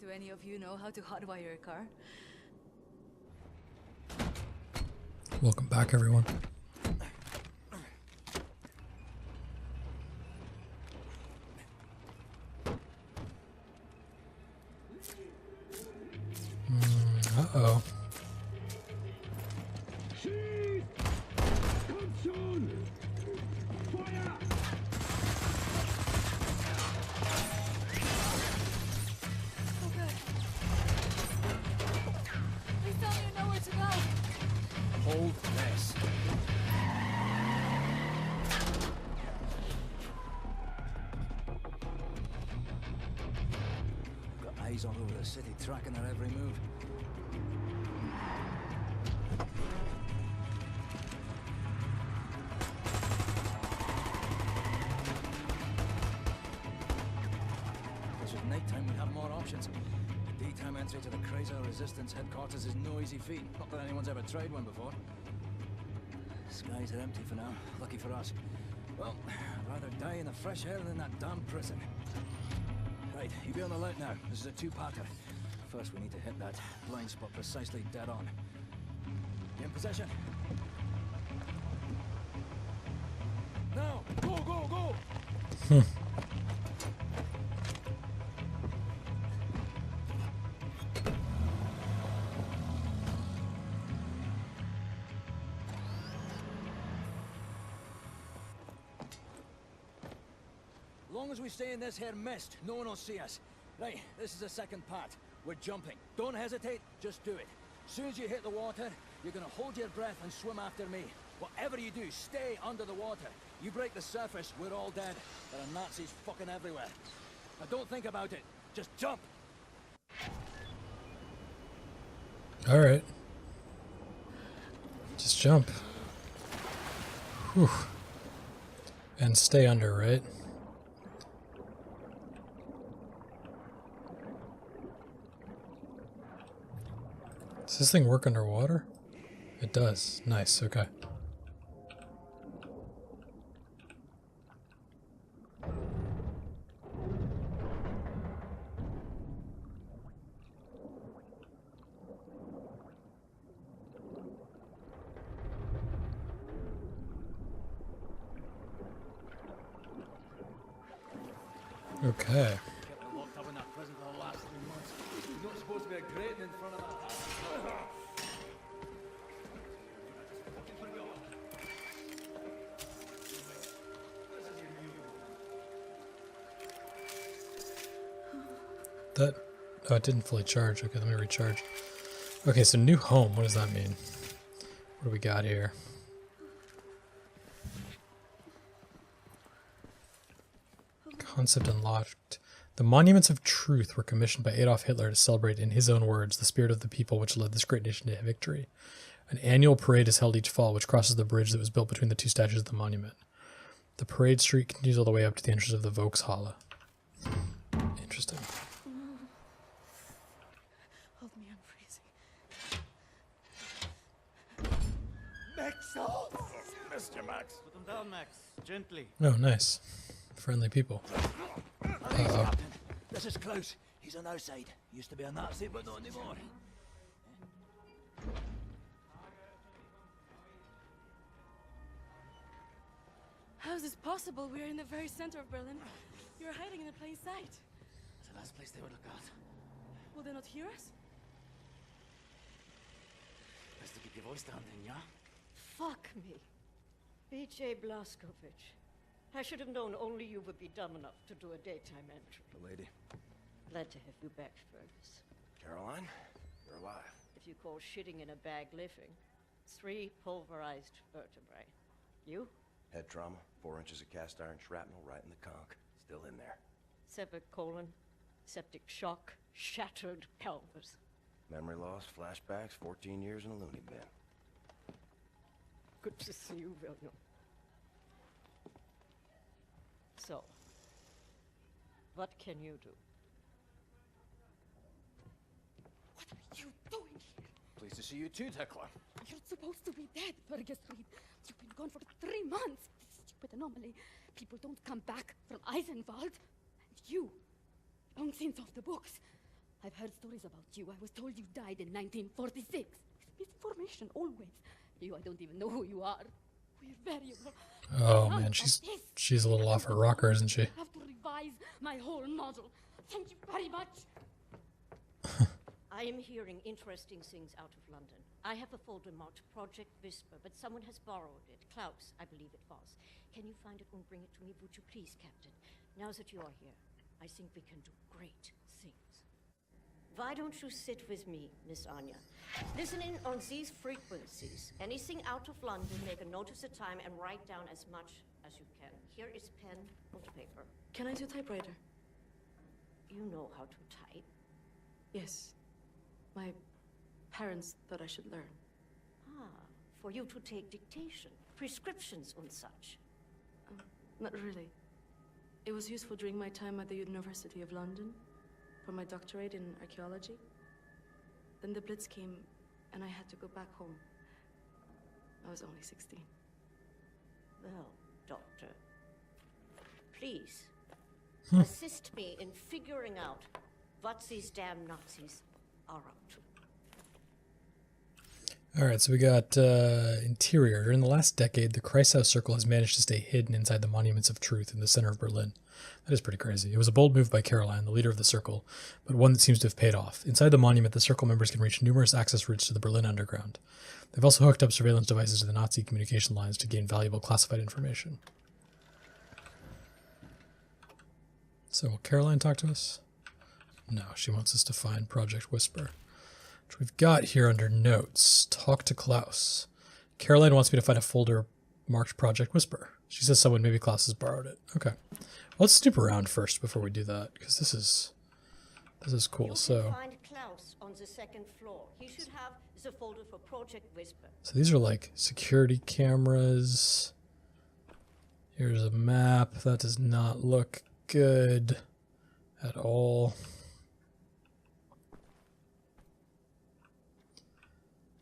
Do any of you know how to hotwire a car? Welcome back, everyone. Uh-oh. Hold this. Got eyes all over the city, tracking their every move. Because with nighttime we'd have more options. The daytime entry to the Chrysler Resistance headquarters is no easy feat. Not that anyone's ever tried one before. Skies are empty for now. Lucky for us. Well, I'd rather die in the fresh air than in that damn prison. Right, you be on the lookout now. This is a two-parter. First, we need to hit that blind spot precisely dead on. You in position? Now! Go, go, go! As long as we stay in this here mist, no one will see us. Right, this is the second part. We're jumping. Don't hesitate, just do it. As soon as you hit the water, you're gonna hold your breath and swim after me. Whatever you do, stay under the water. You break the surface, we're all dead. There are Nazis fucking everywhere. Now don't think about it, just jump! Alright. Just jump. Whew. And stay under, right? Does this thing work underwater? It does. Nice, okay. Okay. Kept locked up in that prison for the last 3 months. There's not supposed to be a grating in front of that. That... Oh, it didn't fully charge. Okay, let me recharge. Okay, so new home. What does that mean? What do we got here? Concept unlocked. The Monuments of Truth were commissioned by Adolf Hitler to celebrate, in his own words, the spirit of the people which led this great nation to victory. An annual parade is held each fall, which crosses the bridge that was built between the two statues of the monument. The parade street continues all the way up to the entrance of the Volkshalle. Interesting. Hold me, I'm freezing. Max! Oh, Mr. Max! Put them down, Max. Gently. Oh, nice. Friendly people. Thanks, Captain. This is Klaus. He's on our side. Used to be a Nazi, but not anymore. How is this possible? We're in the very center of Berlin. You're hiding in a plain sight. It's the last place they would look out. Will they not hear us? Best to keep your voice down then, yeah? Fuck me. B.J. Blazkowicz. I should have known only you would be dumb enough to do a daytime entry. The lady. Glad to have you back, Fergus. Caroline, you're alive. If you call shitting in a bag living, 3 pulverized vertebrae. You? Head trauma, 4 inches of cast iron shrapnel right in the conch. Still in there. Severed colon, septic shock, shattered pelvis. Memory loss, flashbacks, 14 years in a loony bin. Good to see you, William. So, what can you do? What are you doing here? Pleased to see you too, Tekla. You're supposed to be dead, Fergus Reed. You've been gone for 3 months. This stupid anomaly. People don't come back from Eisenwald. And you, long since off the books. I've heard stories about you. I was told you died in 1946. Misinformation, always. I don't even know who you are. We're very Oh man, she's a little off her rocker, isn't she? I have to revise my whole model. Thank you very much. I am hearing interesting things out of London. I have a folder marked Project Whisper, but someone has borrowed it. Klaus, I believe it was. Can you find it and bring it to me, would you please, Captain? Now that you are here, I think we can do great things. Why don't you sit with me, Miss Anya? Listen in on these frequencies. Anything out of London, make a note of the time and write down as much as you can. Here is pen and paper. Can I do typewriter? You know how to type. Yes. My parents thought I should learn. Ah, for you to take dictation, prescriptions and such. Not really. It was useful during my time at the University of London for my doctorate in archaeology. Then the Blitz came and I had to go back home. I was only 16. Well, Doctor, please assist me in figuring out what these damn Nazis are up to. All right, so we got interior. During the last decade, the Kreisau Circle has managed to stay hidden inside the Monuments of Truth in the center of Berlin. That is pretty crazy. It was a bold move by Caroline, the leader of the circle, but one that seems to have paid off. Inside the monument, the circle members can reach numerous access routes to the Berlin underground. They've also hooked up surveillance devices to the Nazi communication lines to gain valuable classified information. So will Caroline talk to us? No, she wants us to find Project Whisper. Which we've got here under notes. Talk to Klaus. Caroline wants me to find a folder marked Project Whisper. She says someone, maybe Klaus, has borrowed it. Okay. Let's snoop around first before we do that, because this is cool. You So can find Klaus on the second floor. He should have the folder for Project Whisper. these are like security cameras. Here's a map. That does not look good at all.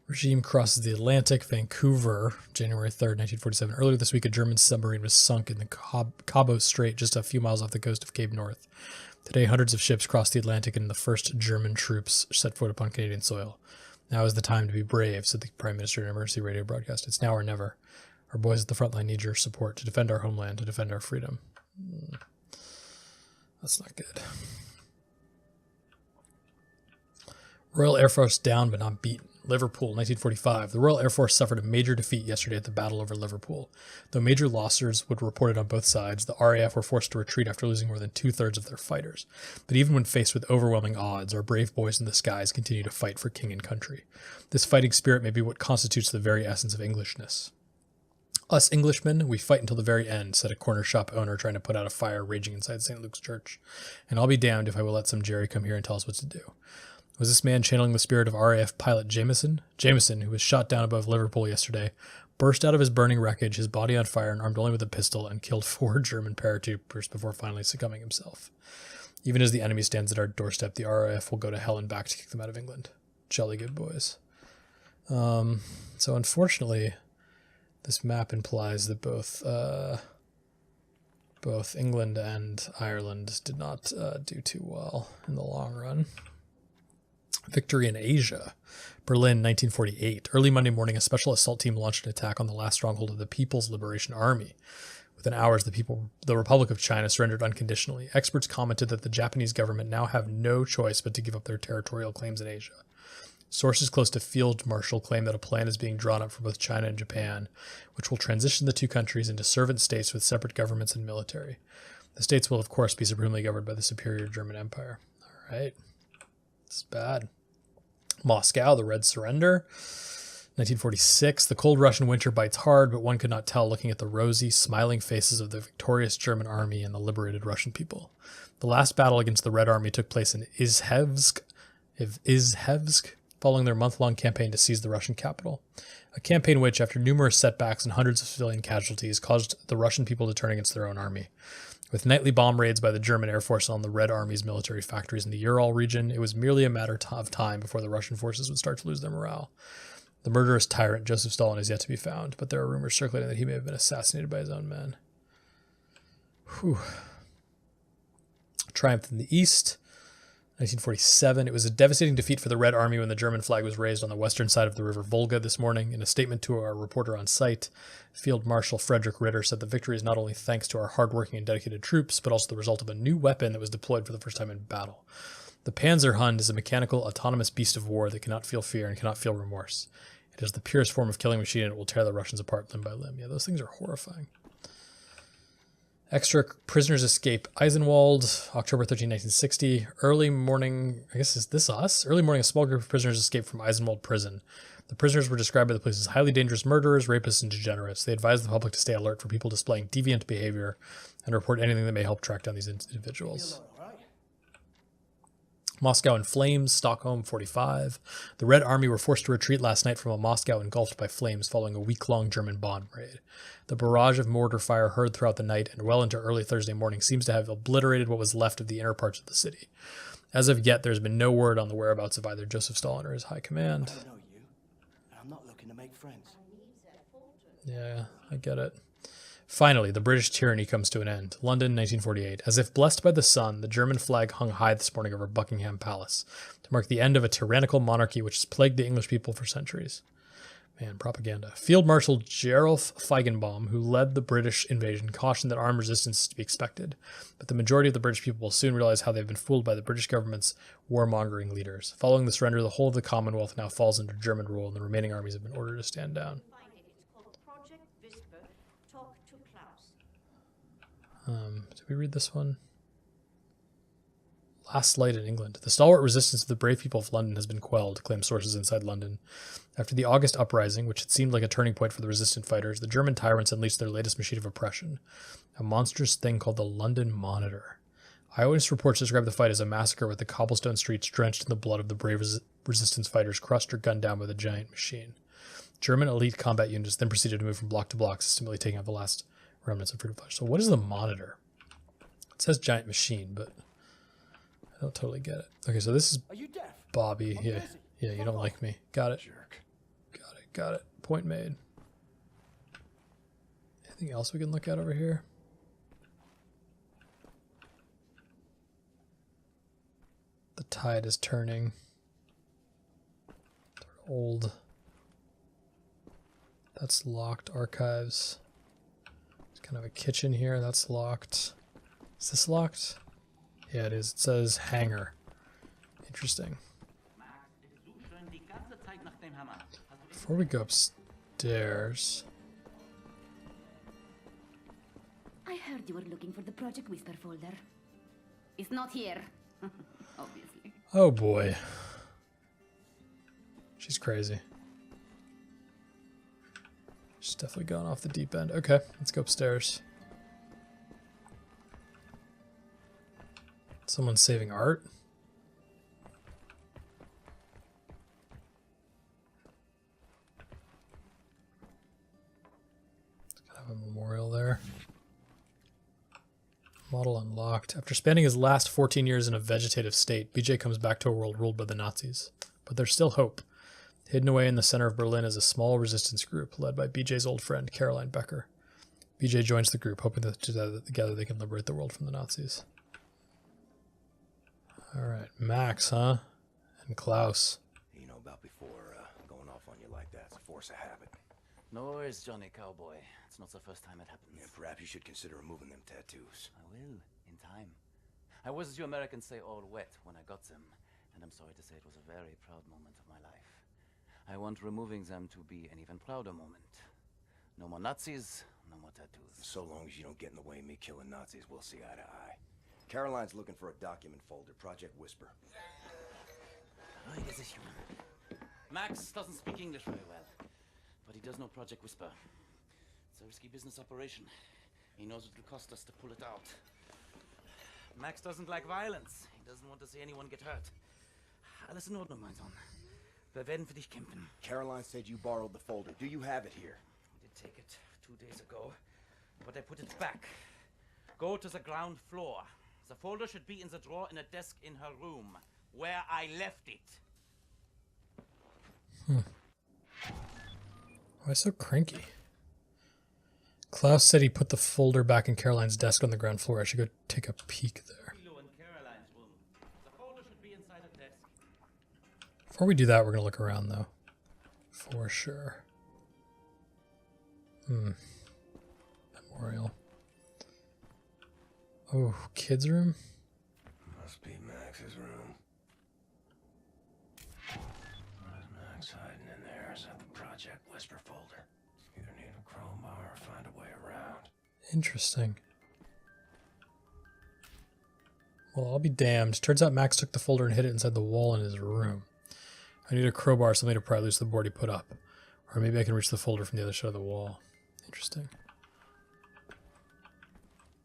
Regime crosses the Atlantic, Vancouver, January 3rd, 1947. Earlier this week, a German submarine was sunk in the Cabo Strait, just a few miles off the coast of Cape North. Today, hundreds of ships crossed the Atlantic and the first German troops set foot upon Canadian soil. Now is the time to be brave, said the Prime Minister in an emergency radio broadcast. It's now or never. Our boys at the front line need your support to defend our homeland, to defend our freedom. That's not good. Royal Air Force down but not beaten. Liverpool, 1945. The Royal Air Force suffered a major defeat yesterday at the battle over Liverpool. Though major losses were reported on both sides, the RAF were forced to retreat after losing more than 2/3 of their fighters. But even when faced with overwhelming odds, our brave boys in the skies continue to fight for king and country. This fighting spirit may be what constitutes the very essence of Englishness. Us Englishmen, we fight until the very end, said a corner shop owner trying to put out a fire raging inside St. Luke's Church. And I'll be damned if I will let some Jerry come here and tell us what to do. Was this man channeling the spirit of RAF pilot Jameson? Jameson, who was shot down above Liverpool yesterday, burst out of his burning wreckage, his body on fire and armed only with a pistol, and killed 4 German paratroopers before finally succumbing himself. Even as the enemy stands at our doorstep, the RAF will go to hell and back to kick them out of England. Jolly good boys. So unfortunately, this map implies that both England and Ireland did not do too well in the long run. Victory in Asia. Berlin, 1948. Early Monday morning, a special assault team launched an attack on the last stronghold of the People's Liberation Army. Within hours, the Republic of China surrendered unconditionally. Experts commented that the Japanese government now have no choice but to give up their territorial claims in Asia. Sources close to Field Marshal claim that a plan is being drawn up for both China and Japan, which will transition the two countries into servant states with separate governments and military. The states will, of course, be supremely governed by the superior German Empire. All right. It's bad. Moscow, the Red Surrender. 1946. The cold Russian winter bites hard, but one could not tell looking at the rosy, smiling faces of the victorious German army and the liberated Russian people. The last battle against the Red Army took place in Izhevsk, following their month-long campaign to seize the Russian capital. A campaign which, after numerous setbacks and hundreds of civilian casualties, caused the Russian people to turn against their own army. With nightly bomb raids by the German Air Force on the Red Army's military factories in the Ural region, it was merely a matter of time before the Russian forces would start to lose their morale. The murderous tyrant Joseph Stalin is yet to be found, but there are rumors circulating that he may have been assassinated by his own men. Whew. Triumph in the East. 1947. It was a devastating defeat for the Red Army when the German flag was raised on the western side of the river Volga this morning. In a statement to our reporter on site, Field Marshal Frederick Ritter said the victory is not only thanks to our hardworking and dedicated troops, but also the result of a new weapon that was deployed for the first time in battle. The Panzerhund is a mechanical, autonomous beast of war that cannot feel fear and cannot feel remorse. It is the purest form of killing machine, and it will tear the Russians apart limb by limb. Yeah, those things are horrifying. Extra prisoners escape Eisenwald, October 13, 1960. Early morning, I guess, is this us? Early morning, a small group of prisoners escaped from Eisenwald prison. The prisoners were described by the police as highly dangerous murderers, rapists, and degenerates. They advised the public to stay alert for people displaying deviant behavior and report anything that may help track down these individuals. Moscow in flames, Stockholm 45. The Red Army were forced to retreat last night from a Moscow engulfed by flames following a week-long German bomb raid. The barrage of mortar fire heard throughout the night and well into early Thursday morning seems to have obliterated what was left of the inner parts of the city. As of yet, there's been no word on the whereabouts of either Joseph Stalin or his high command. I know you, and I'm not looking to make friends. Yeah, I get it. Finally, the British tyranny comes to an end. London, 1948. As if blessed by the sun, the German flag hung high this morning over Buckingham Palace to mark the end of a tyrannical monarchy which has plagued the English people for centuries. Man, propaganda. Field Marshal Gerolf Feigenbaum, who led the British invasion, cautioned that armed resistance is to be expected, but the majority of the British people will soon realize how they've been fooled by the British government's warmongering leaders. Following the surrender, the whole of the Commonwealth now falls under German rule, and the remaining armies have been ordered to stand down. Did we read this one? Last light in England. The stalwart resistance of the brave people of London has been quelled, claim sources inside London. After the August uprising, which had seemed like a turning point for the resistant fighters, the German tyrants unleashed their latest machine of oppression, a monstrous thing called the London Monitor. Eyewitness reports describe the fight as a massacre with the cobblestone streets drenched in the blood of the brave resistance fighters crushed or gunned down by the giant machine. German elite combat units then proceeded to move from block to block, systematically taking out the last remnants of freedom fighters. So what is the Monitor? It says giant machine, but I don't totally get it. Okay, so this is Bobby. Yeah, you don't like me. Got it. Jerk. Got it. Point made. Anything else we can look at over here? The tide is turning. They're old. That's locked. Archives. There's kind of a kitchen here. That's locked. Is this locked? Yeah, it is. It says hangar. Interesting. Before we go upstairs... I heard you were looking for the Project Whisper folder. It's not here. Obviously. Oh boy. She's crazy. She's definitely gone off the deep end. Okay, let's go upstairs. Someone's saving art? Have a memorial there. Model unlocked. After spending his last 14 years in a vegetative state, BJ comes back to a world ruled by the Nazis. But there's still hope. Hidden away in the center of Berlin is a small resistance group led by BJ's old friend, Caroline Becker. BJ joins the group, hoping that together they can liberate the world from the Nazis. Alright, Max, huh? And Klaus. You know about before going off on you like that. It's a force of habit. No worries, Johnny Cowboy. It's not the first time it happens. Yeah, perhaps you should consider removing them tattoos. I will, in time. I was, as you Americans say, all wet when I got them, and I'm sorry to say it was a very proud moment of my life. I want removing them to be an even prouder moment. No more Nazis, no more tattoos. So long as you don't get in the way of me killing Nazis, we'll see eye to eye. Caroline's looking for a document folder, Project Whisper. Right, is a human. Max doesn't speak English very well, but he does know Project Whisper. It's a risky business operation. He knows it will cost us to pull it out. Max doesn't like violence. He doesn't want to see anyone get hurt. Alles in Ordnung, mein Sohn. Wir werden für dich kämpfen. Caroline said you borrowed the folder. Do you have it here? I did take it 2 days ago, but I put it back. Go to the ground floor. The folder should be in the drawer in a desk in her room, where I left it. Why so cranky? Klaus said he put the folder back in Caroline's desk on the ground floor. I should go take a peek there. In Caroline's room. The folder should be in outside of desk. Before we do that, we're going to look around, though. For sure. Memorial. Oh, kids' room? Must be Max's room. What is Max hiding in there? Is that the Project Whisper folder? Either need a crowbar or find a way around. Interesting. Well, I'll be damned. Turns out Max took the folder and hid it inside the wall in his room. I need a crowbar or something to pry loose the board he put up. Or maybe I can reach the folder from the other side of the wall. Interesting.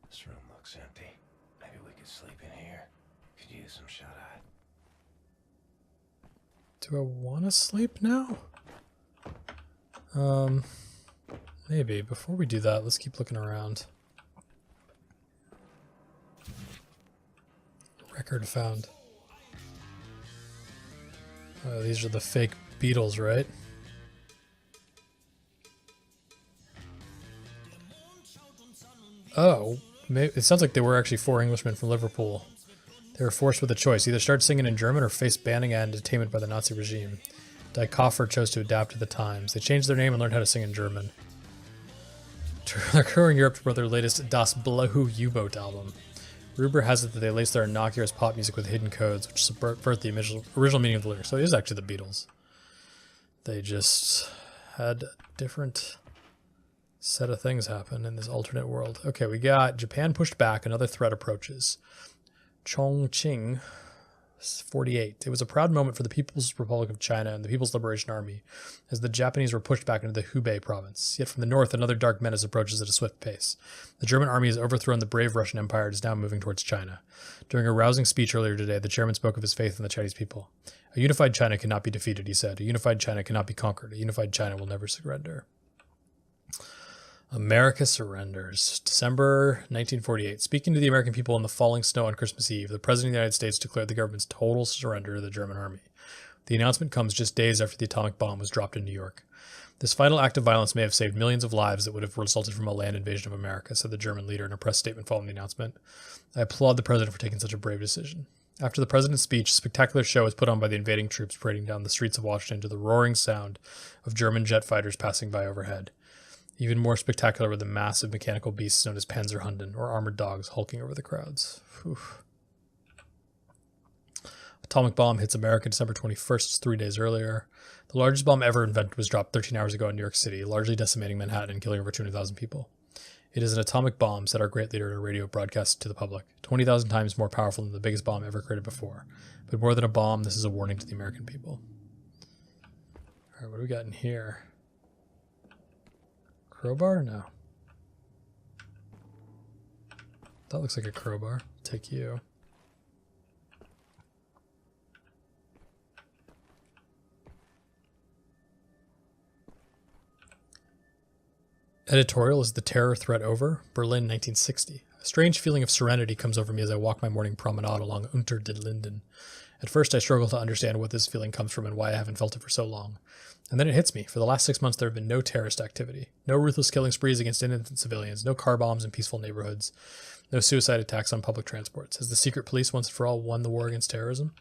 This room looks empty. Maybe we could sleep in here. Could use some shut-eye. Do I want to sleep now? Maybe. Before we do that, let's keep looking around. Record found. Oh, these are the fake Beatles, right? Oh, maybe, it sounds like they were actually 4 Englishmen from Liverpool. They were forced with a choice, either start singing in German or face banning and detainment by the Nazi regime. Die Koffer chose to adapt to the times. They changed their name and learned how to sing in German. They're touring Europe to promote their latest Das Blaue U-Boat album. Rumor has it that they lace their innocuous pop music with hidden codes, which subvert the original meaning of the lyrics. So it is actually the Beatles. They just had a different set of things happen in this alternate world. Okay, we got Japan pushed back. Another threat approaches. Chongqing, 48. It was a proud moment for the People's Republic of China and the People's Liberation Army as the Japanese were pushed back into the Hubei province. Yet from the north, another dark menace approaches at a swift pace. The German army has overthrown the brave Russian Empire and is now moving towards China. During a rousing speech earlier today, the chairman spoke of his faith in the Chinese people. A unified China cannot be defeated, he said. A unified China cannot be conquered. A unified China will never surrender. America surrenders. December 1948. Speaking to the American people in the falling snow on Christmas Eve, the President of the United States declared the government's total surrender to the German army. The announcement comes just days after the atomic bomb was dropped in New York. This final act of violence may have saved millions of lives that would have resulted from a land invasion of America, said the German leader in a press statement following the announcement. I applaud the president for taking such a brave decision. After the president's speech, a spectacular show was put on by the invading troops parading down the streets of Washington to the roaring sound of German jet fighters passing by overhead. Even more spectacular were the massive mechanical beasts known as Panzerhunden, or armored dogs, hulking over the crowds. Whew. Atomic bomb hits America December 21st, 3 days earlier. The largest bomb ever invented was dropped 13 hours ago in New York City, largely decimating Manhattan and killing over 200,000 people. It is an atomic bomb, said our great leader in a radio broadcast to the public, 20,000 times more powerful than the biggest bomb ever created before. But more than a bomb, this is a warning to the American people. All right, what do we got in here? Crowbar? No. That looks like a crowbar. Take you. Editorial is the terror threat over? Berlin, 1960. A strange feeling of serenity comes over me as I walk my morning promenade along Unter den Linden. At first, I struggle to understand what this feeling comes from and why I haven't felt it for so long. And then it hits me. For the last 6 months, there have been no terrorist activity. No ruthless killing sprees against innocent civilians. No car bombs in peaceful neighborhoods. No suicide attacks on public transports. Has the secret police once and for all won the war against terrorism?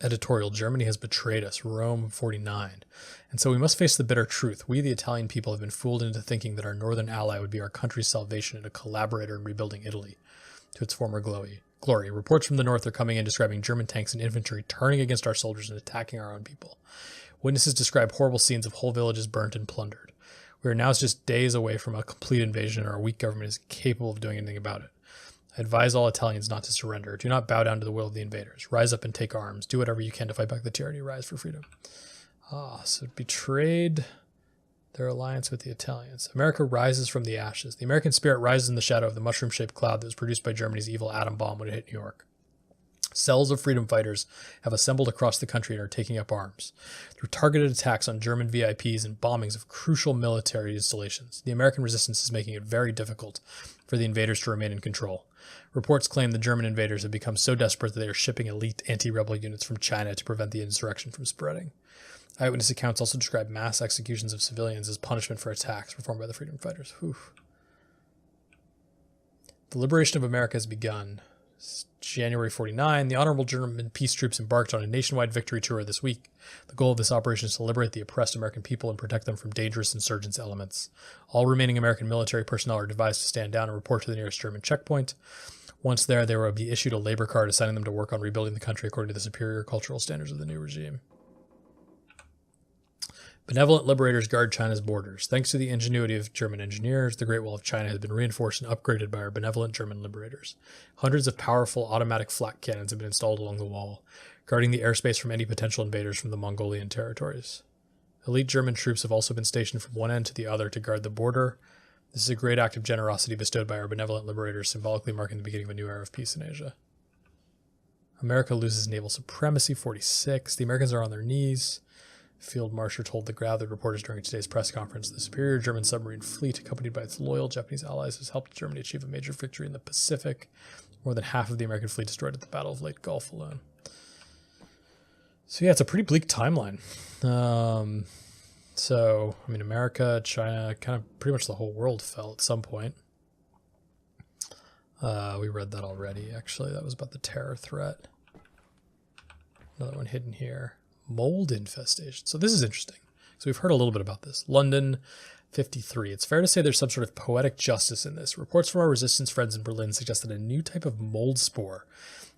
Editorial, Germany has betrayed us, Rome 49. And so we must face the bitter truth. We, the Italian people, have been fooled into thinking that our northern ally would be our country's salvation and a collaborator in rebuilding Italy to its former glory. Reports from the north are coming in describing German tanks and infantry turning against our soldiers and attacking our own people. Witnesses describe horrible scenes of whole villages burnt and plundered. We are now just days away from a complete invasion, and our weak government is incapable of doing anything about it. I advise all Italians not to surrender. Do not bow down to the will of the invaders. Rise up and take arms. Do whatever you can to fight back the tyranny. Rise for freedom. So it betrayed their alliance with the Italians. America rises from the ashes. The American spirit rises in the shadow of the mushroom-shaped cloud that was produced by Germany's evil atom bomb when it hit New York. Cells of freedom fighters have assembled across the country and are taking up arms. Through targeted attacks on German VIPs and bombings of crucial military installations, the American resistance is making it very difficult for the invaders to remain in control. Reports claim the German invaders have become so desperate that they are shipping elite anti-rebel units from China to prevent the insurrection from spreading. Eyewitness accounts also describe mass executions of civilians as punishment for attacks performed by the freedom fighters. Whew. The liberation of America has begun. It's January 49, the honorable German peace troops embarked on a nationwide victory tour this week. The goal of this operation is to liberate the oppressed American people and protect them from dangerous insurgents elements. All remaining American military personnel are advised to stand down and report to the nearest German checkpoint. Once there, they will be issued a labor card assigning them to work on rebuilding the country according to the superior cultural standards of the new regime. Benevolent liberators guard China's borders. Thanks to the ingenuity of German engineers, the Great Wall of China has been reinforced and upgraded by our benevolent German liberators. Hundreds of powerful automatic flak cannons have been installed along the wall, guarding the airspace from any potential invaders from the Mongolian territories. Elite German troops have also been stationed from one end to the other to guard the border. This is a great act of generosity bestowed by our benevolent liberators, symbolically marking the beginning of a new era of peace in Asia. America loses naval supremacy, 46. The Americans are on their knees. Field Marshal told the gathered reporters during today's press conference the superior German submarine fleet, accompanied by its loyal Japanese allies, has helped Germany achieve a major victory in the Pacific. More than half of the American fleet destroyed at the Battle of Lake Gulf alone. So yeah, it's a pretty bleak timeline. So, I mean, America, China, kind of pretty much the whole world fell at some point. We read that already, actually. That was about the terror threat. Another one hidden here. Mold infestation. So this is interesting. So we've heard a little bit about this. London, 53. It's fair to say there's some sort of poetic justice in this. Reports from our resistance friends in Berlin suggest that a new type of mold spore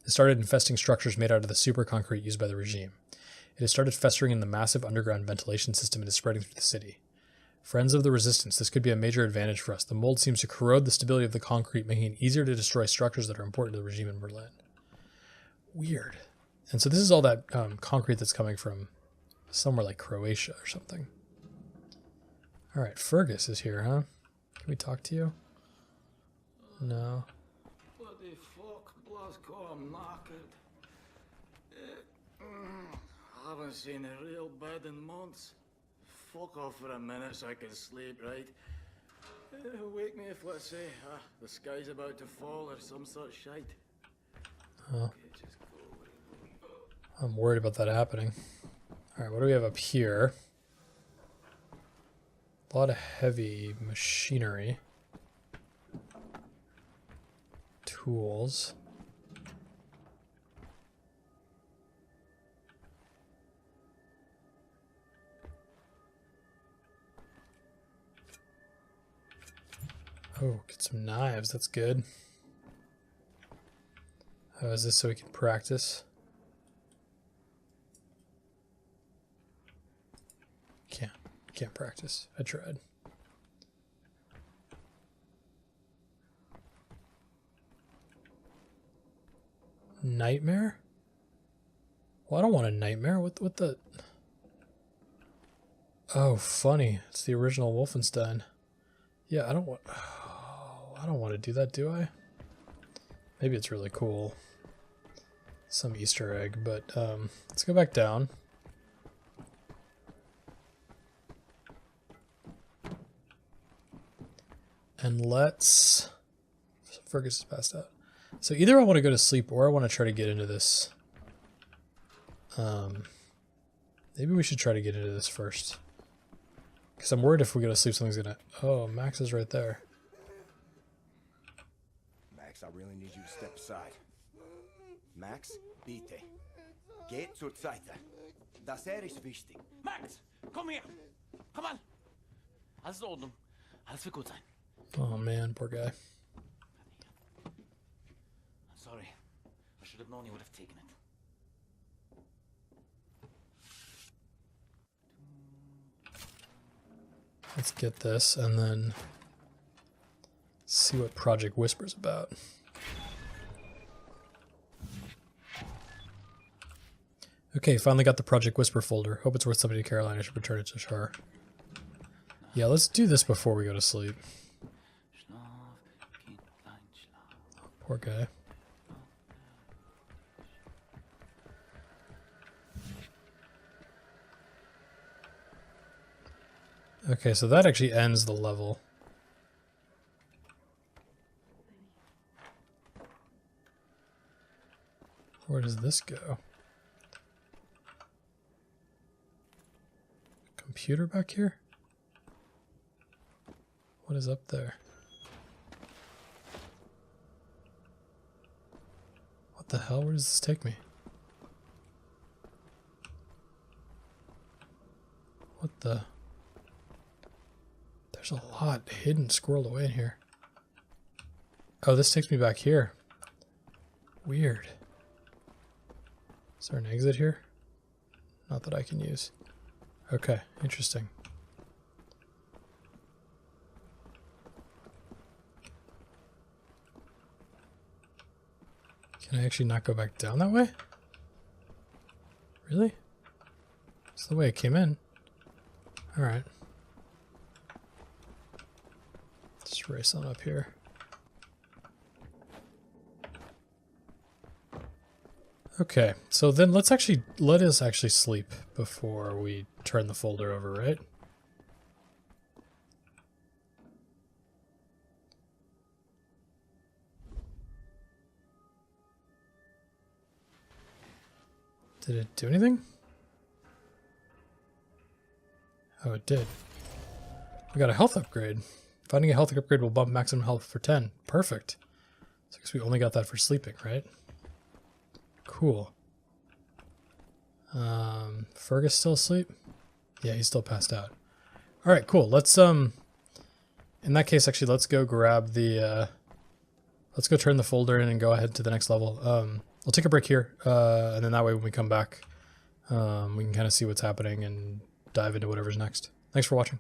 has started infesting structures made out of the super concrete used by the regime. It has started festering in the massive underground ventilation system and is spreading through the city. Friends of the resistance, this could be a major advantage for us. The mold seems to corrode the stability of the concrete, making it easier to destroy structures that are important to the regime in Berlin. Weird. And so this is all that concrete that's coming from somewhere like Croatia or something. All right, Fergus is here, huh? Can we talk to you? No. Bloody fuck, Glasgow, I'm knackered. I haven't seen a real bed in months. Fuck off for a minute so I can sleep, right? Wake me if, let's say, the sky's about to fall or some sort of shite. Oh. Okay, just go away. I'm worried about that happening. All right, what do we have up here? A lot of heavy machinery. Tools. Oh, get some knives. That's good. Oh, is this so we can practice? Can't practice. I tried. Nightmare? Well, I don't want a nightmare. What the? Oh, funny. It's the original Wolfenstein. Yeah, I don't want. Oh, I don't want to do that, do I? Maybe it's really cool. Some Easter egg, but let's go back down. And let's... Fergus is passed out. So either I want to go to sleep or I want to try to get into this. Maybe we should try to get into this first. Because I'm worried if we go to sleep something's gonna... Oh, Max is right there. Max, I really need you to step aside. Max, bitte. Geht zur Seite. Das ist wichtig. Max, komm her! Komm an! Alles in Ordnung. Alles wird gut sein. Oh man, poor guy. I'm sorry. I should have known you would have taken it. Let's get this and then see what Project Whisper's about. Okay, finally got the Project Whisper folder. Hope it's worth something to Caroline. I should return it to her. Yeah, let's do this before we go to sleep. Poor guy. Okay, so that actually ends the level. Where does this go? Computer back here? What is up there? the hell? Where does this take me? What the? There's a lot hidden, squirreled away in here. Oh, this takes me back here. Weird. Is there an exit here? Not that I can use. Okay, interesting. Can I actually not go back down that way? Really? That's the way it came in. Alright. Just race on up here. Okay, so then let us actually sleep before we turn the folder over, right? Did it do anything? Oh, it did. We got a health upgrade. Finding a health upgrade will bump maximum health for 10. Perfect. So I guess we only got that for sleeping, right? Cool. Fergus still asleep? Yeah, he's still passed out. Alright, cool. Let's, in that case, actually, let's go grab the, let's go turn the folder in and go ahead to the next level. We'll take a break here, and then that way when we come back, we can kind of see what's happening and dive into whatever's next. Thanks for watching.